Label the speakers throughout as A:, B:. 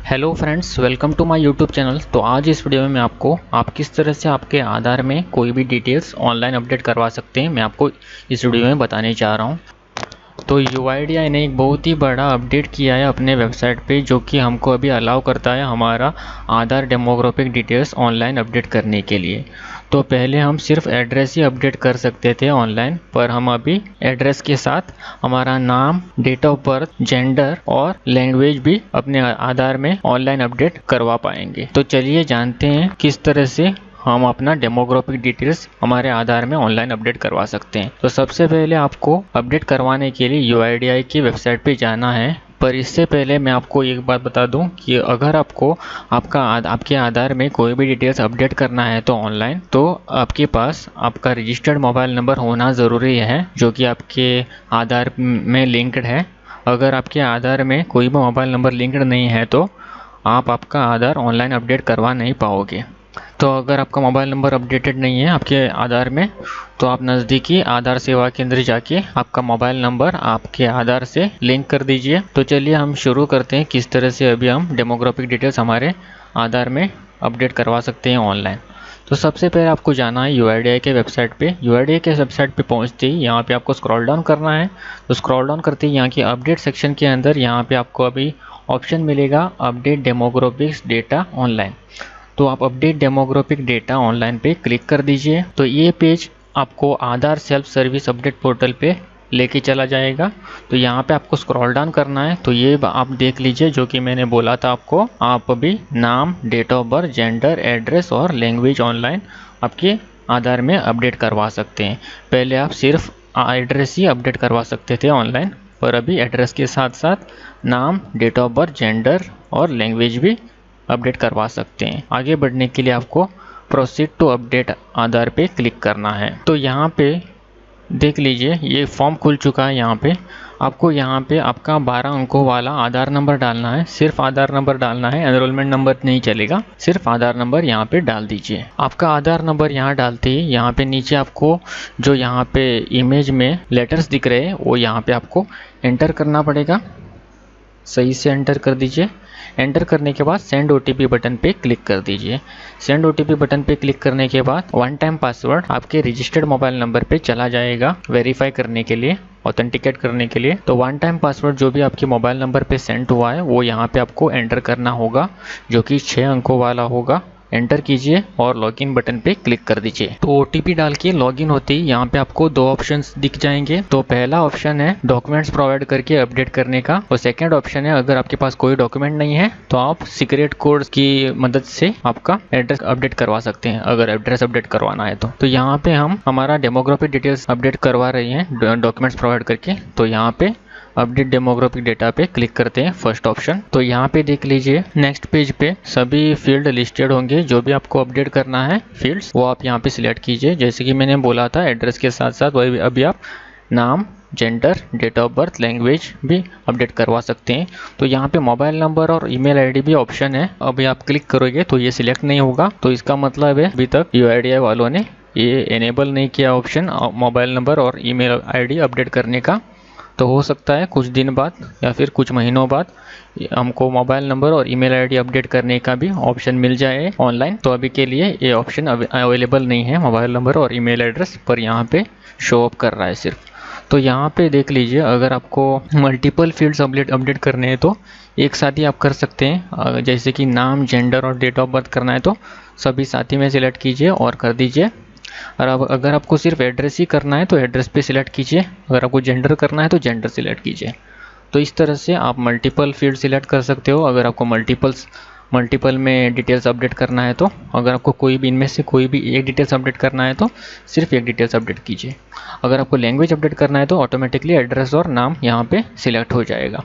A: Hello friends, welcome to my YouTube channel. तो आज इस वीडियो में मैं आपको किस तरह से आपके आधार में कोई भी डिटेल्स ऑनलाइन अपडेट करवा सकते हैं, मैं आपको इस वीडियो में बताने जा रहा हूं। तो यूआईडीआई ने एक बहुत ही बड़ा अपडेट किया है अपने वेबसाइट पे, जो कि हमको अभी अलाउ करता है हमारा आधार डेमोग्राफिक डिटेल्स ऑनलाइन अपडेट करने के लिए। तो पहले हम सिर्फ एड्रेस ही अपडेट कर सकते थे ऑनलाइन, पर हम अभी एड्रेस के साथ हमारा नाम, डेट ऑफ बर्थ, जेंडर और लैंग्वेज भी अपने आधार में ऑनलाइन अपडेट करवा पाएंगे। तो चलिए जानते हैं किस तरह से हम अपना डेमोग्राफिक डिटेल्स हमारे आधार में ऑनलाइन अपडेट करवा सकते हैं। तो सबसे पहले आपको अपडेट करवाने के लिए यूआईडीआई की वेबसाइट पे जाना है। पर इससे पहले मैं आपको एक बात बता दूं कि अगर आपको आपके आधार में कोई भी डिटेल्स अपडेट करना है तो ऑनलाइन, तो आपके पास आपका रजिस्टर्ड मोबाइल नंबर होना ज़रूरी है, जो कि आपके आधार में लिंक्ड है। अगर आपके आधार में कोई भी मोबाइल नंबर लिंक्ड नहीं है तो आप आपका आधार ऑनलाइन अपडेट करवा नहीं पाओगे। तो अगर आपका मोबाइल नंबर अपडेटेड नहीं है आपके आधार में, तो आप नज़दीकी आधार सेवा केंद्र जाके आपका मोबाइल नंबर आपके आधार से लिंक कर दीजिए। तो चलिए हम शुरू करते हैं किस तरह से अभी हम डेमोग्राफिक डिटेल्स हमारे आधार में अपडेट करवा सकते हैं ऑनलाइन। तो सबसे पहले आपको जाना है यूआईडीआई के वेबसाइट पे। यूआईडीआई के वेबसाइट पे पहुंचते ही यहाँ पे आपको स्क्रॉल डाउन करना है। तो स्क्रॉल डाउन करते ही यहाँ की अपडेट सेक्शन के अंदर यहाँ पे आपको अभी ऑप्शन मिलेगा अपडेट डेमोग्राफिक्स डेटा ऑनलाइन। तो आप अपडेट डेमोग्राफिक डेटा ऑनलाइन पे क्लिक कर दीजिए। तो ये पेज आपको आधार सेल्फ सर्विस अपडेट पोर्टल पे लेके चला जाएगा। तो यहाँ पे आपको स्क्रॉल डाउन करना है। तो ये आप देख लीजिए जो कि मैंने बोला था आपको, आप अभी नाम, date of birth, gender, address और लैंग्वेज ऑनलाइन आपके आधार में अपडेट करवा सकते हैं। पहले आप सिर्फ एड्रेस ही अपडेट करवा सकते थे ऑनलाइन, पर अभी एड्रेस के साथ साथ नाम, डेट ऑफ बर्थ, जेंडर और लैंग्वेज भी अपडेट करवा सकते हैं। आगे बढ़ने के लिए आपको प्रोसीड टू अपडेट आधार पे क्लिक करना है। तो यहाँ पे देख लीजिए ये फॉर्म खुल चुका है। यहाँ पे आपको आपका 12 अंकों वाला आधार नंबर डालना है। सिर्फ आधार नंबर डालना है, एनरोलमेंट नंबर नहीं चलेगा, सिर्फ आधार नंबर यहाँ पे डाल दीजिए। आपका आधार नंबर यहाँ डालते ही यहाँ पे नीचे आपको जो यहाँ पे इमेज में लेटर्स दिख रहे हैं वो यहाँ पे आपको एंटर करना पड़ेगा। सही से एंटर कर दीजिए। एंटर करने के बाद सेंड ओटीपी बटन पे क्लिक कर दीजिए। सेंड ओटीपी बटन पे क्लिक करने के बाद वन टाइम पासवर्ड आपके रजिस्टर्ड मोबाइल नंबर पे चला जाएगा वेरीफाई करने के लिए, ऑथेंटिकेट करने के लिए। तो वन टाइम पासवर्ड जो भी आपके मोबाइल नंबर पे सेंड हुआ है वो यहाँ पे आपको एंटर करना होगा, जो कि 6 अंकों वाला होगा। एंटर कीजिए और लॉगिन बटन पे क्लिक कर दीजिए। तो ओटीपी डाल के लॉगिन होते ही यहाँ पे आपको 2 ऑप्शंस दिख जाएंगे। तो पहला ऑप्शन है डॉक्यूमेंट्स प्रोवाइड करके अपडेट करने का, और सेकंड ऑप्शन है अगर आपके पास कोई डॉक्यूमेंट नहीं है तो आप सीक्रेट कोड की मदद से आपका एड्रेस अपडेट करवा सकते हैं, अगर एड्रेस अपडेट करवाना है तो यहाँ पे हम हमारा डेमोग्राफिक डिटेल्स अपडेट करवा रहे हैं डॉक्यूमेंट्स प्रोवाइड करके। तो यहाँ पे अपडेट डेमोग्राफिक डेटा पे क्लिक करते हैं, फर्स्ट ऑप्शन। तो यहाँ पे देख लीजिए नेक्स्ट पेज पे सभी फील्ड लिस्टेड होंगे, जो भी आपको अपडेट करना है फील्ड्स वो आप यहाँ पे सिलेक्ट कीजिए। जैसे कि मैंने बोला था एड्रेस के साथ साथ वही अभी आप नाम, gender, date of birth, language भी अपडेट करवा सकते हैं। तो यहाँ पे मोबाइल नंबर और ईमेल आईडी भी ऑप्शन है। अभी आप क्लिक करोगे तो ये सिलेक्ट नहीं होगा, तो इसका मतलब है अभी तक यूआईडीआई वालों ने ये इनेबल नहीं किया ऑप्शन मोबाइल नंबर और ईमेल आईडी अपडेट करने का। तो हो सकता है कुछ दिन बाद या फिर कुछ महीनों बाद हमको मोबाइल नंबर और ईमेल आईडी अपडेट करने का भी ऑप्शन मिल जाए ऑनलाइन। तो अभी के लिए ये ऑप्शन अवेलेबल नहीं है, मोबाइल नंबर और ईमेल एड्रेस पर यहाँ पे शो अप कर रहा है सिर्फ। तो यहाँ पे देख लीजिए अगर आपको मल्टीपल फील्ड्स अपडेट करने हैं तो एक साथ ही आप कर सकते हैं। जैसे कि नाम, जेंडर और डेट ऑफ बर्थ करना है तो सभी साथ ही में सिलेक्ट कीजिए और कर दीजिए। और अब अगर आपको सिर्फ एड्रेस ही करना है तो एड्रेस पे सिलेक्ट कीजिए। अगर आपको जेंडर करना है तो जेंडर सिलेक्ट कीजिए। तो इस तरह से आप मल्टीपल फील्ड सिलेक्ट कर सकते हो अगर आपको मल्टीपल में डिटेल्स अपडेट करना है तो। अगर आपको कोई भी इनमें से कोई भी एक डिटेल्स अपडेट करना है तो सिर्फ एक डिटेल्स अपडेट कीजिए। अगर आपको लैंग्वेज अपडेट करना है तो ऑटोमेटिकली एड्रेस और नाम यहाँ पे सिलेक्ट हो जाएगा,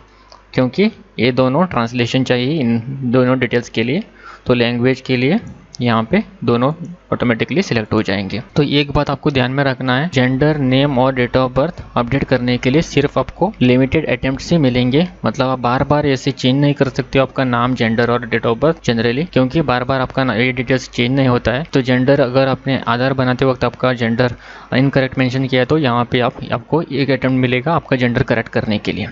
A: क्योंकि ये दोनों ट्रांसलेशन चाहिए इन दोनों डिटेल्स के लिए। तो लैंग्वेज के लिए यहाँ पे दोनों ऑटोमेटिकली सिलेक्ट हो जाएंगे। तो एक बात आपको ध्यान में रखना है, जेंडर, नेम और डेट ऑफ बर्थ अपडेट करने के लिए सिर्फ आपको लिमिटेड अटेम्प्ट से मिलेंगे। मतलब आप बार बार ऐसे चेंज नहीं कर सकते हो आपका नाम, जेंडर और डेट ऑफ बर्थ जनरली, क्योंकि बार बार आपका ये डिटेल्स चेंज नहीं होता है। तो जेंडर अगर आपने आधार बनाते वक्त आपका जेंडर इनकरेक्ट मेंशन किया है तो यहाँ पे आपको एक अटेम्प्ट मिलेगा आपका जेंडर करेक्ट करने के लिए।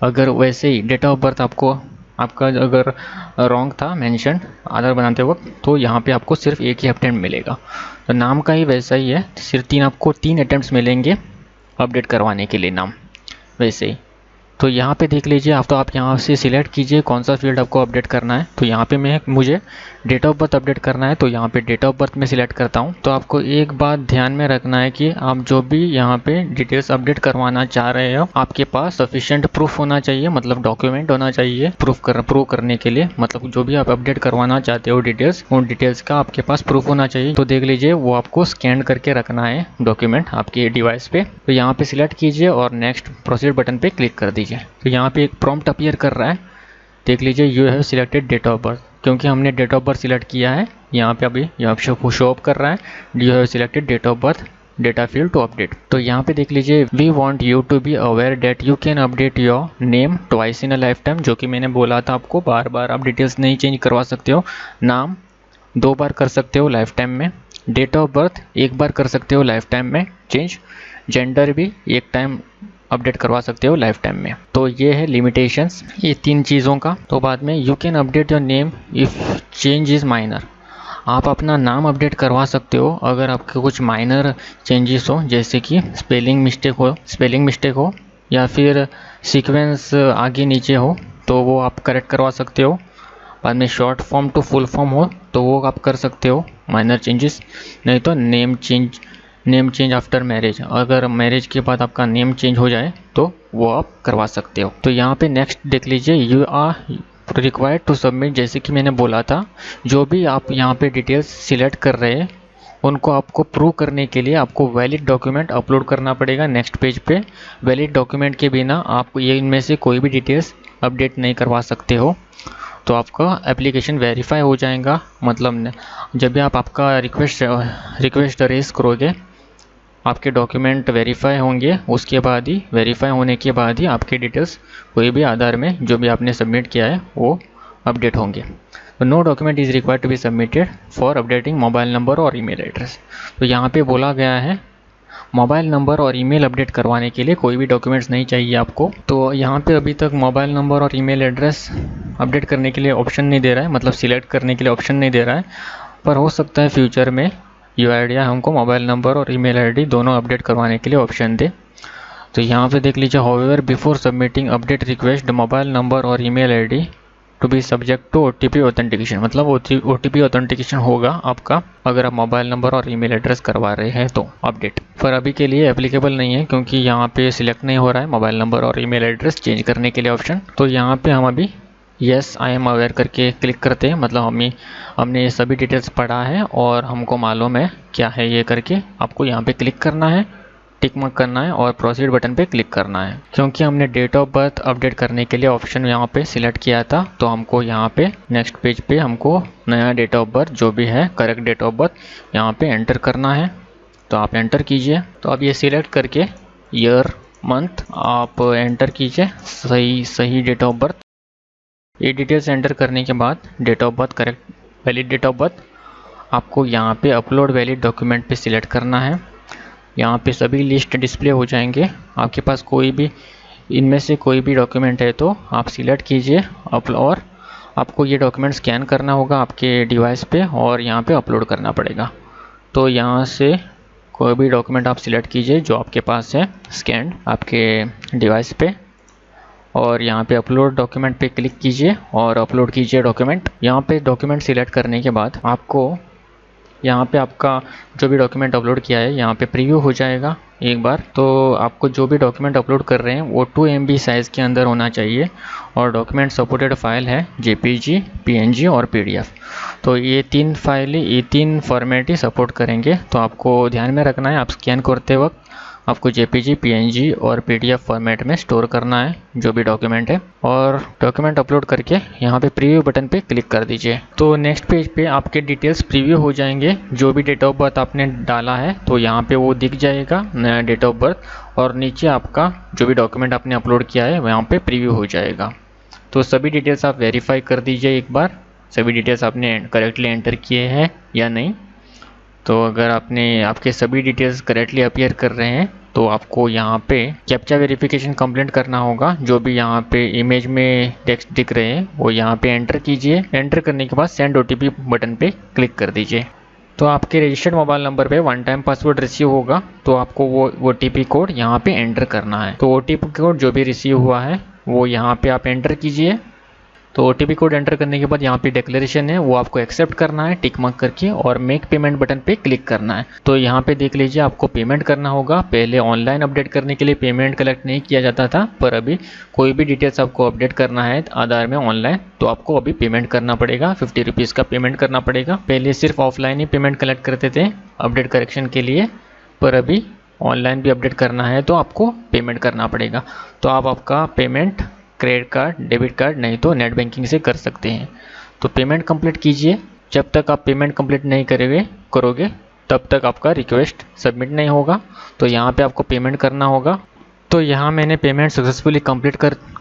A: अगर वैसे ही डेट ऑफ बर्थ आपको आपका अगर रॉन्ग था मेंशन आधार बनाते वक्त, तो यहाँ पे आपको सिर्फ एक ही अटेम्प्ट मिलेगा। तो नाम का ही वैसा ही है, सिर्फ आपको 3 अटेम्प्ट्स मिलेंगे अपडेट करवाने के लिए नाम वैसे ही। तो यहाँ पे देख लीजिए आप, तो आप यहाँ से सिलेक्ट कीजिए कौन सा फील्ड आपको अपडेट करना है। तो यहाँ पे मुझे डेट ऑफ बर्थ अपडेट करना है, तो यहाँ पे डेट ऑफ बर्थ में सिलेक्ट करता हूँ। तो आपको एक बात ध्यान में रखना है कि आप जो भी यहाँ पे डिटेल्स अपडेट करवाना चाह रहे हो, आपके पास सफिशिएंट प्रूफ होना चाहिए, मतलब डॉक्यूमेंट होना चाहिए प्रूव करने के लिए। मतलब जो भी आप अपडेट करवाना चाहते हो डिटेल्स, उन डिटेल्स का आपके पास प्रूफ होना चाहिए। तो देख लीजिए वो आपको स्कैन करके रखना है डॉक्यूमेंट आपके डिवाइस पे। तो यहाँ पे सिलेक्ट कीजिए और नेक्स्ट प्रोसीड बटन पे क्लिक कर दीजिए। तो यहाँ पे एक प्रॉम्प्ट अपीयर कर रहा है, देख लीजिए you have selected date of birth, क्योंकि हमने डेट ऑफ बर्थ सिलेक्ट किया है। यहाँ पे अभी यहाँ पे शो अप कर रहा है you have selected date of birth data field to update. तो यहाँ पे देख लीजिए we want you to be aware that you can update your name twice in a lifetime, जो कि मैंने बोला था आपको, बार बार आप डिटेल्स नहीं चेंज करवा सकते हो। नाम 2 बार कर सकते हो लाइफ टाइम में, डेट ऑफ बर्थ 1 बार कर सकते हो लाइफ टाइम में चेंज, जेंडर भी 1 टाइम अपडेट करवा सकते हो लाइफ टाइम में। तो ये है लिमिटेशंस ये 3 चीज़ों का। तो बाद में you can update your name if change is minor, आप अपना नाम अपडेट करवा सकते हो अगर आपके कुछ माइनर चेंजेस हो, जैसे कि स्पेलिंग मिस्टेक हो या फिर सीक्वेंस आगे नीचे हो, तो वो आप करेक्ट करवा सकते हो। बाद में short form to full form हो तो वो आप कर सकते हो माइनर चेंजेस। नहीं तो नेम चेंज आफ्टर मैरिज, अगर मैरिज के बाद आपका नेम चेंज हो जाए तो वो आप करवा सकते हो। तो यहाँ पे नेक्स्ट देख लीजिए you are required to submit, जैसे कि मैंने बोला था जो भी आप यहाँ पे डिटेल्स सिलेक्ट कर रहे हैं उनको आपको प्रूव करने के लिए आपको वैलिड डॉक्यूमेंट अपलोड करना पड़ेगा नेक्स्ट पेज पे। वैलिड डॉक्यूमेंट के बिना आप ये इनमें से कोई भी डिटेल्स अपडेट नहीं करवा सकते हो। तो आपका एप्लीकेशन वेरीफाई हो जाएगा, मतलब जब भी आप आपका रिक्वेस्ट रेज करोगे आपके डॉक्यूमेंट वेरीफाई होंगे, उसके बाद ही वेरीफाई होने के बाद ही आपके डिटेल्स कोई भी आधार में जो भी आपने सबमिट किया है वो अपडेट होंगे। तो no document is required to be submitted for updating mobile number और ईमेल एड्रेस। तो यहाँ पे बोला गया है मोबाइल नंबर और ईमेल अपडेट करवाने के लिए कोई भी डॉक्यूमेंट्स नहीं चाहिए आपको। तो यहाँ पे अभी तक मोबाइल नंबर और ईमेल एड्रेस अपडेट करने के लिए ऑप्शन नहीं दे रहा है, मतलब सिलेक्ट करने के लिए ऑप्शन नहीं दे रहा है, पर हो सकता है फ्यूचर में यूआईडी हमको मोबाइल नंबर और ईमेल आईडी दोनों अपडेट करवाने के लिए ऑप्शन दे। तो यहाँ पे देख लीजिए however before submitting update request the mobile number और email ID to be subject to OTP authentication, मतलब ओटीपी ऑथेंटिकेशन होगा आपका अगर आप मोबाइल नंबर और ईमेल एड्रेस करवा रहे हैं तो अपडेट। पर अभी के लिए एप्लीकेबल नहीं है क्योंकि यहाँ पे सिलेक्ट नहीं हो रहा है मोबाइल नंबर और ईमेल एड्रेस चेंज करने के लिए ऑप्शन। तो यहाँ पे हम अभी यस आई एम अवेयर करके क्लिक करते हैं, मतलब हमने ये सभी डिटेल्स पढ़ा है और हमको मालूम है क्या है ये करके आपको यहाँ पे क्लिक करना है, टिक मार्क करना है और प्रोसीड बटन पे क्लिक करना है। क्योंकि हमने डेट ऑफ बर्थ अपडेट करने के लिए ऑप्शन यहाँ पे सिलेक्ट किया था तो हमको यहाँ पे नेक्स्ट पेज पे हमको नया डेट ऑफ बर्थ जो भी है करेक्ट डेट ऑफ बर्थ यहाँ पे एंटर करना है। तो आप एंटर कीजिए। तो अब ये सिलेक्ट करके ईयर मंथ आप एंटर कीजिए, सही डेट ऑफ बर्थ। ये डिटेल्स एंटर करने के बाद date of birth correct valid date of birth आपको यहाँ पे अपलोड वैलिड डॉक्यूमेंट पे सिलेक्ट करना है। यहाँ पे सभी लिस्ट डिस्प्ले हो जाएंगे, आपके पास कोई भी इनमें से कोई भी डॉक्यूमेंट है तो आप सिलेक्ट कीजिए और आपको ये डॉक्यूमेंट स्कैन करना होगा आपके डिवाइस पे और यहाँ पे अपलोड करना पड़ेगा। तो यहाँ से कोई भी डॉक्यूमेंट आप सिलेक्ट कीजिए जो आपके पास है स्कैन आपके डिवाइस पे और यहाँ पे अपलोड डॉक्यूमेंट पे क्लिक कीजिए और अपलोड कीजिए डॉक्यूमेंट। यहाँ पे डॉक्यूमेंट सिलेक्ट करने के बाद आपको यहाँ पे आपका जो भी डॉक्यूमेंट अपलोड किया है यहाँ पे प्रीव्यू हो जाएगा एक बार। तो आपको जो भी डॉक्यूमेंट अपलोड कर रहे हैं वो 2 MB साइज़ के अंदर होना चाहिए और डॉक्यूमेंट सपोर्टेड फाइल है JPG, PNG और PDF। तो ये 3 फाइलें ये 3 फॉर्मेट ही सपोर्ट करेंगे। तो आपको ध्यान में रखना है आप स्कैन करते वक्त आपको JPG, PNG और PDF फॉर्मेट में स्टोर करना है जो भी डॉक्यूमेंट है और डॉक्यूमेंट अपलोड करके यहाँ पे प्रीव्यू बटन पे क्लिक कर दीजिए। तो नेक्स्ट पेज पे आपके डिटेल्स प्रीव्यू हो जाएंगे, जो भी डेट ऑफ बर्थ आपने डाला है तो यहाँ पे वो दिख जाएगा नया डेट ऑफ बर्थ और नीचे आपका जो भी डॉक्यूमेंट आपने अपलोड किया है वहाँ पे प्रीव्यू हो जाएगा। तो सभी डिटेल्स आप वेरीफाई कर दीजिए एक बार, सभी डिटेल्स आपने करेक्टली एंटर किए हैं या नहीं। तो अगर आपके सभी डिटेल्स करेक्टली अपीयर कर रहे हैं तो आपको यहाँ पे कैप्चा वेरिफिकेशन कंप्लीट करना होगा। जो भी यहाँ पे इमेज में टेक्स्ट दिख रहे हैं वो यहाँ पे एंटर कीजिए। एंटर करने के बाद सेंड OTP बटन पे क्लिक कर दीजिए। तो आपके रजिस्टर्ड मोबाइल नंबर पे 1 टाइम पासवर्ड रिसीव होगा, तो आपको वो OTP कोड यहाँ पे एंटर करना है। तो OTP कोड जो भी रिसीव हुआ है वो यहाँ पे आप एंटर कीजिए। तो OTP कोड एंटर करने के बाद यहाँ पे डिक्लेरेशन है वो आपको एक्सेप्ट करना है टिक मार्क करके, और मेक पेमेंट बटन पे क्लिक करना है। तो यहाँ पे देख लीजिए आपको पेमेंट करना होगा। पहले ऑनलाइन अपडेट करने के लिए पेमेंट कलेक्ट नहीं किया जाता था, पर अभी कोई भी डिटेल्स आपको अपडेट करना है आधार में ऑनलाइन तो आपको अभी पेमेंट करना पड़ेगा। 50 रुपीज़ का पेमेंट करना पड़ेगा। पहले सिर्फ ऑफलाइन ही पेमेंट कलेक्ट करते थे अपडेट करेक्शन के लिए, पर अभी ऑनलाइन भी अपडेट करना है तो आपको पेमेंट करना पड़ेगा। तो आप आपका payment credit card, debit card नहीं तो नेट बैंकिंग से कर सकते हैं। तो पेमेंट कंप्लीट कीजिए। जब तक आप पेमेंट कंप्लीट नहीं करोगे तब तक आपका रिक्वेस्ट सबमिट नहीं होगा। तो यहाँ पे आपको पेमेंट करना होगा। तो यहाँ मैंने पेमेंट सक्सेसफुली कंप्लीट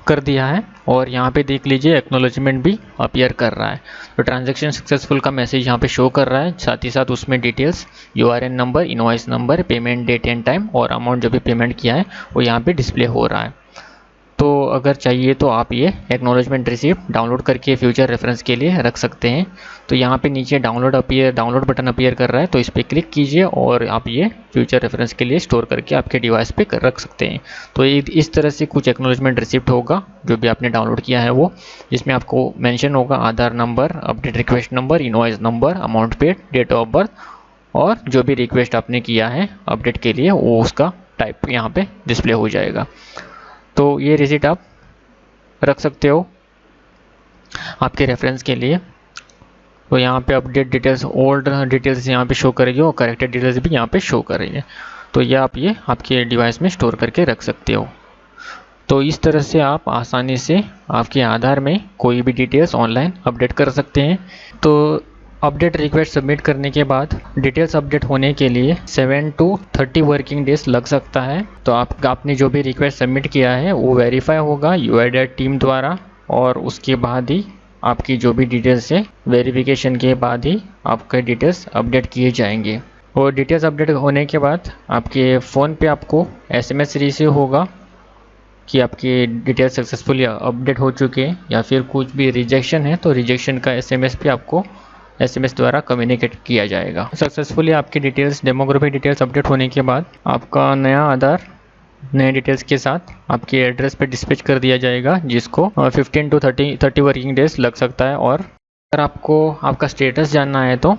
A: कर दिया है, और यहाँ पे देख लीजिए एक्नॉलेजमेंट भी अपीयर कर रहा है। तो ट्रांजैक्शन सक्सेसफुल का मैसेज यहाँ पे शो कर रहा है, साथ ही साथ उसमें details URN number, invoice number, payment date and time और अमाउंट जो भी पेमेंट किया है वो यहाँ पे डिस्प्ले हो रहा है। तो अगर चाहिए तो आप ये एक्नॉलेजमेंट रिसीप्ट डाउनलोड करके फ्यूचर रेफरेंस के लिए रख सकते हैं। तो यहाँ पे नीचे डाउनलोड बटन अपीयर कर रहा है, तो इस पर क्लिक कीजिए और आप ये फ्यूचर रेफरेंस के लिए स्टोर करके आपके डिवाइस पे रख सकते हैं। तो इस तरह से कुछ एक्नॉलेजमेंट रिसीप्ट होगा जो भी आपने डाउनलोड किया है वो, जिसमें आपको मेंशन होगा Aadhaar number, update request number, invoice number, amount paid, date of birth और जो भी रिक्वेस्ट आपने किया है अपडेट के लिए वो उसका टाइप यहाँ पे डिस्प्ले हो जाएगा। तो ये रिसीट आप रख सकते हो आपके रेफरेंस के लिए। तो यहाँ पे अपडेट डिटेल्स, ओल्ड डिटेल्स यहाँ पे शो करेगी और करेक्टेड डिटेल्स भी यहाँ पे शो करेंगे। तो ये आपके डिवाइस में स्टोर करके रख सकते हो। तो इस तरह से आप आसानी से आपके आधार में कोई भी डिटेल्स ऑनलाइन अपडेट कर सकते हैं। तो अपडेट रिक्वेस्ट सबमिट करने के बाद डिटेल्स अपडेट होने के लिए 7 to 30 वर्किंग डेज लग सकता है। तो आपने जो भी रिक्वेस्ट सबमिट किया है वो वेरीफाई होगा UIDAI टीम द्वारा, और उसके बाद ही आपकी जो भी डिटेल्स है वेरिफिकेशन के बाद ही आपके डिटेल्स अपडेट किए जाएंगे। और डिटेल्स अपडेट होने के बाद आपके फ़ोन पे आपको SMS रिसीव होगा कि आपकी डिटेल्स सक्सेसफुली अपडेट हो चुके हैं, या फिर कुछ भी रिजेक्शन है तो रिजेक्शन का SMS पे आपको SMS द्वारा कम्युनिकेट किया जाएगा। सक्सेसफुली आपकी डिटेल्स, डेमोग्राफिक डिटेल्स अपडेट होने के बाद आपका नया आधार नए डिटेल्स के साथ आपके एड्रेस पे डिस्पैच कर दिया जाएगा, जिसको 15 to 30 वर्किंग डेज लग सकता है। और अगर आपको आपका स्टेटस जानना है तो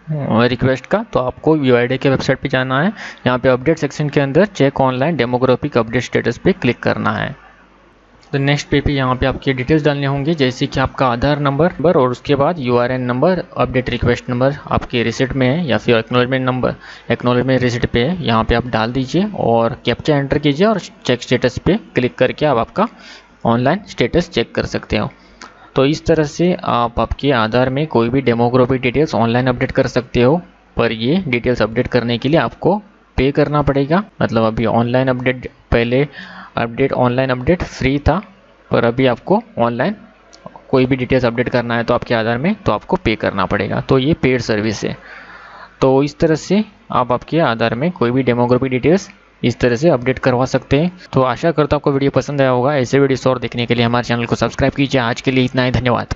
A: रिक्वेस्ट का, तो आपको UIDAI के वेबसाइट पे जाना है। यहाँ पे अपडेट सेक्शन के अंदर check online demographic update status पे क्लिक करना है। तो नेक्स्ट पे यहाँ पे आपके डिटेल्स डालने होंगे, जैसे कि आपका आधार नंबर और उसके बाद URN number, update request number आपके रिसिप्ट में है या फिर एक्नॉलेजमेंट रिसिप्ट पे है, यहाँ पे आप डाल दीजिए और कैप्चा एंटर कीजिए और चेक स्टेटस पे क्लिक करके आप आपका ऑनलाइन स्टेटस चेक कर सकते हो। तो इस तरह से आप आपके आधार में कोई भी डेमोग्राफिक डिटेल्स ऑनलाइन अपडेट कर सकते हो, पर ये डिटेल्स अपडेट करने के लिए आपको पे करना पड़ेगा। मतलब अभी ऑनलाइन अपडेट, पहले ऑनलाइन अपडेट फ्री था, पर अभी आपको ऑनलाइन कोई भी डिटेल्स अपडेट करना है तो आपके आधार में तो आपको पे करना पड़ेगा। तो ये पेड सर्विस है। तो इस तरह से आप आपके आधार में कोई भी डेमोग्राफिक डिटेल्स इस तरह से अपडेट करवा सकते हैं। तो आशा करता हूँ आपको वीडियो पसंद आया होगा। ऐसे वीडियोस और देखने के लिए हमारे चैनल को सब्सक्राइब कीजिए। आज के लिए इतना ही, धन्यवाद।